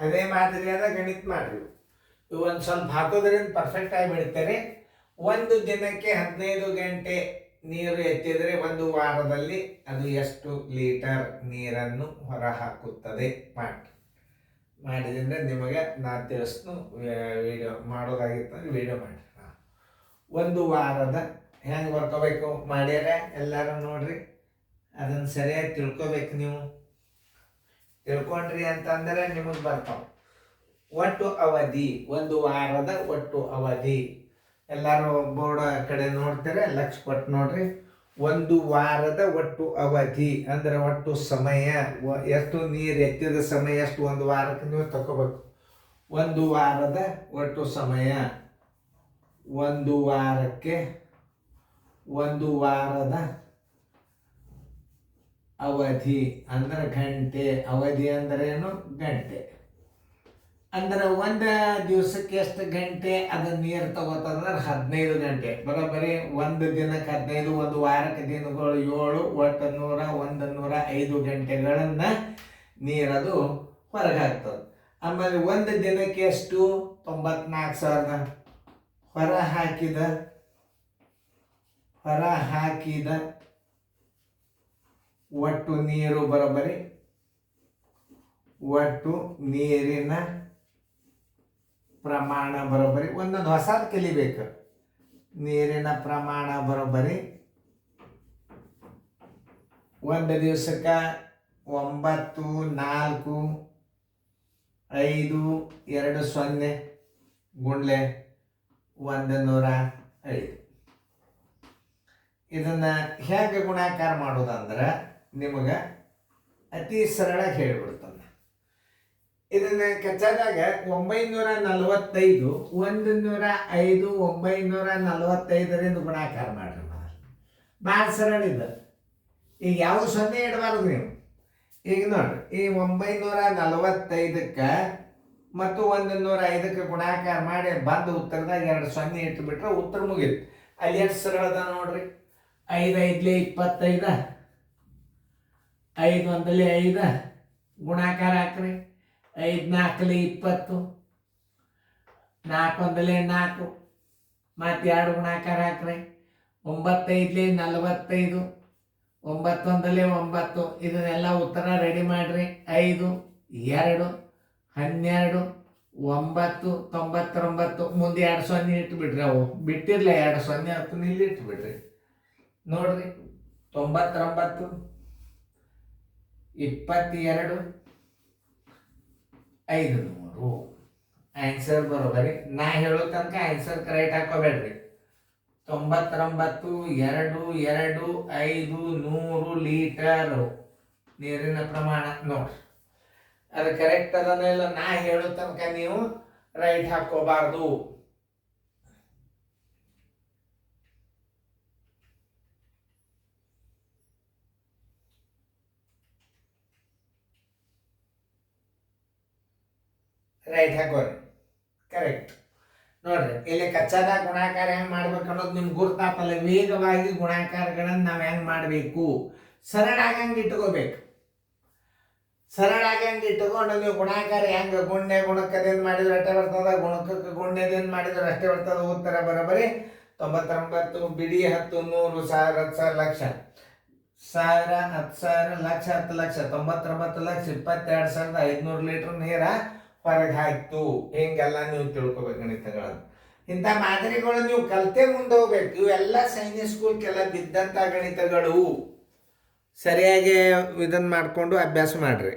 ಅದೇ ಮಾದರಿಯಾದ ಗಣಿತ ಮಾಡ್ರಿ. ಇವು ಒಂದು ಸ್ವಲ್ಪ ಹಾಕೋದ್ರಿಂದ ಪರ್ಫೆಕ್ಟ್ ಆಗಿ ಬಿಡ್ತಾರೆ. ಒಂದು ದಿನಕ್ಕೆ 15 ಗಂಟೆ ನೀರು ಎತ್ತಿದರೆ ಒಂದು ವಾರದಲ್ಲಿ ಅದು ಎಷ್ಟು ಲೀಟರ್ ನೀರನ್ನು ಹೊರ ಹಾಕುತ್ತದೆ ಮಾಡಿದ್ರೆ ನಿಮಗೆ ನಾ ತಿಳಿಸ್ನು ವಿಡಿಯೋ ಮಾಡೋದಾಗಿತ್ತು ವಿಡಿಯೋ ಮಾಡಿ. ಒಂದು ವಾರದ ಹೆಂಗೆ ಬರ್ಕೋಬೇಕು ಮಾಡ್ಯಾರ ಎಲ್ಲರೂ ನೋಡ್ರಿ. ಅದನ್ನು ಸರಿಯಾಗಿ ತಿಳ್ಕೊಬೇಕು. ನೀವು ತಿಳ್ಕೊಂಡ್ರಿ ಅಂತಂದರೆ ನಿಮಗೆ ಬರ್ತಾವ. ಒಟ್ಟು ಅವಧಿ, ಒಂದು ವಾರದ ಒಟ್ಟು ಅವಧಿ. ಎಲ್ಲರೂ ಬೋರ್ಡ್ ಕಡೆ ನೋಡ್ತಾರೆ, ಲಕ್ಷ ಕೊಟ್ಟು ನೋಡ್ರಿ. ಒಂದು ವಾರದ ಒಟ್ಟು ಅವಧಿ ಅಂದ್ರೆ ಒಟ್ಟು ಸಮಯ, ಎಷ್ಟು ನೀರು ಎತ್ತಿದ ಸಮಯ ಎಷ್ಟು ಒಂದು ವಾರಕ್ಕೆ ನೀವು ತಗೋಬೇಕು. ಒಂದು ವಾರದ ಒಟ್ಟು ಸಮಯ, ಒಂದು ವಾರಕ್ಕೆ ಒಂದು ವಾರದ ಅವಧಿ ಅಂದ್ರೆ ಗಂಟೆ. ಅವಧಿ ಅಂದ್ರೇನು? ಗಂಟೆ. ಅಂದ್ರೆ ಒಂದು ದಿವಸಕ್ಕೆ ಎಷ್ಟು ಗಂಟೆ ಅದು ನೀರು ತಗೋತಂದ್ರೆ 15 ಗಂಟೆ. ಬರೋಬ್ಬರಿ ಒಂದು ದಿನಕ್ಕೆ 15, ಒಂದು ವಾರಕ್ಕೆ ದಿನಗಳು 7, ಒಟ್ಟು 105 ಗಂಟೆಗಳನ್ನು ನೀರದು ಹೊರಗೆ ಹಾಕ್ತದೆ. ಆಮೇಲೆ ಒಂದು ದಿನಕ್ಕೆ ಎಷ್ಟು? 94,000 ಹೊರ ಹಾಕಿದ ಒಟ್ಟು ನೀರು ಬರೋಬ್ಬರಿ ಒಟ್ಟು ನೀರಿನ ಪ್ರಮಾಣ ಬರೋಬ್ಬರಿ ಒಂದೊಂದು ಹೊಸದು ಕಲಿಬೇಕು. ನೀರಿನ ಪ್ರಮಾಣ ಬರೋಬ್ಬರಿ ಒಂದು ದಿವಸಕ್ಕೆ 9, 4, 5, 20 ಗುಂಡ್ಲೆ 105. ಇದನ್ನು ಹೇಗೆ ಗುಣಾಕಾರ ಮಾಡೋದಂದ್ರೆ ನಿಮಗೆ ಅತಿ ಸರಳ ಹೇಳಿಬಿಡ್ತಾನೆ. ಇದನ್ನು ಕಚ್ಚಾದಾಗ 945 105 945ರಿಂದ ಗುಣಾಕಾರ ಮಾಡ್ರಿ. ಭಾಳ ಸರಳ ಇದೆ. ಈಗ ಯಾವ 0 ಇಡಬಾರ್ದು ನೀವು. ಈಗ ನೋಡ್ರಿ, ಈ 945ಕ್ಕೆ ಮತ್ತು 105ಕ್ಕೆ ಗುಣಾಕಾರ ಮಾಡಿ ಬಂದ ಉತ್ತರದಾಗ 2 0 ಇಟ್ಟುಬಿಟ್ರೆ ಉತ್ತರ ಮುಗಿತು. ಅಲ್ಲಿ ಎಷ್ಟು ಸರಳ ಅದ ನೋಡ್ರಿ. 5 5 25, 5 1 5 ಗುಣಾಕಾರ ಹಾಕ್ರಿ. 5 4 20, 4 1 4 ಮತ್ತು 2 ಗುಣಾಕಾರ ಹಾಕ್ರಿ. 9 5 45, 9 1 9. ಇದನ್ನೆಲ್ಲ ಉತ್ತರ ರೆಡಿ ಮಾಡ್ರಿ. 5 2 12 9 99 ಮುಂದೆ 2 0 ಇಟ್ಬಿಡ್ರಿ. ಅವು ಬಿಟ್ಟಿರ್ಲ 2 0 ಹತ್ತು ಇಲ್ಲಿ ಇಟ್ಬಿಡ್ರಿ. ನೋಡ್ರಿ 99 22 500. ಆನ್ಸರ್ ಬರೋಬರಿ. ನಾ ಹೇಳೋ ತನಕ ಆನ್ಸರ್ ಕರೆಕ್ಟ್ ಹಾಕೋಬೇಡ್ರಿ. 99 2 2 5 100 ಲೀಟರ್ ನೀರಿನ ಪ್ರಮಾಣ ನೋಡ್ರಿ. ಅದು ಕರೆಕ್ಟ್ ಅದನ್ನ ಇಲ್ಲ. ನಾ ಹೇಳೋ ತನಕ ನೀವು ರೈಟ್ ಹಾಕೋಬಾರ್ದು. ರೈಟ್ ಹಾಕೋರಿ. ಕರೆಕ್ಟ್. ನೋಡ್ರಿ, ಇಲ್ಲಿ ಕಚ್ಚಾದ ಗುಣಾಕಾರ ಹೆಂಗೆ ಮಾಡ್ಬೇಕು ಅನ್ನೋದು ನಿಮ್ಗೆ ಗುರ್ತಾಪಲ್ಲ. ವೇಗವಾಗಿ ಗುಣಾಕಾರಗಳನ್ನು ನಾವು ಹೆಂಗೆ ಮಾಡಬೇಕು, ಸರಳ ಆಗಂಗೆ ಇಟ್ಕೋಬೇಕು. ಸರಳ ಆಗಂಗೆ ಇಟ್ಕೊಂಡು ನೀವು ಗುಣಾಕಾರ ಹೆಂಗೆ ಗುಣ್ಯ ಗುಣಕದಿಂದ ಮಾಡಿದ್ರೆ ಅಷ್ಟೇ ಬರ್ತದ, ಗುಣಕಕ್ಕೆ ಗುಣ್ಯದಿಂದ ಮಾಡಿದ್ರೆ ಅಷ್ಟೇ ಬರ್ತದ. ಉತ್ತರ ಬರೋಬರಿ 99 ಬಿಡಿ 10 100 1000 10,000 ಲಕ್ಷ 1000 10,000 ಲಕ್ಷ 10 ಲಕ್ಷ 99 ಲಕ್ಷ 22,500 ಲೀಟರ್ ನೀರ ಹೊರಗೆ ಹಾಕ್ತು. ಹಿಂಗೆಲ್ಲ ನೀವು ತಿಳ್ಕೊಬೇಕು ಗಣಿತಗಳನ್ನು. ಇಂಥ ಮಾದರಿಗಳು ನೀವು ಕಲ್ತೇ ಮುಂದೆ ಹೋಗ್ಬೇಕು. ಇವೆಲ್ಲ ಸೈನ್ಸ್ ಸ್ಕೂಲ್ಗೆಲ್ಲ ಬಿದ್ದಂಥ ಗಣಿತಗಳು. ಸರಿಯಾಗಿ ಇದನ್ನು ಮಾಡಿಕೊಂಡು ಅಭ್ಯಾಸ ಮಾಡ್ರಿ.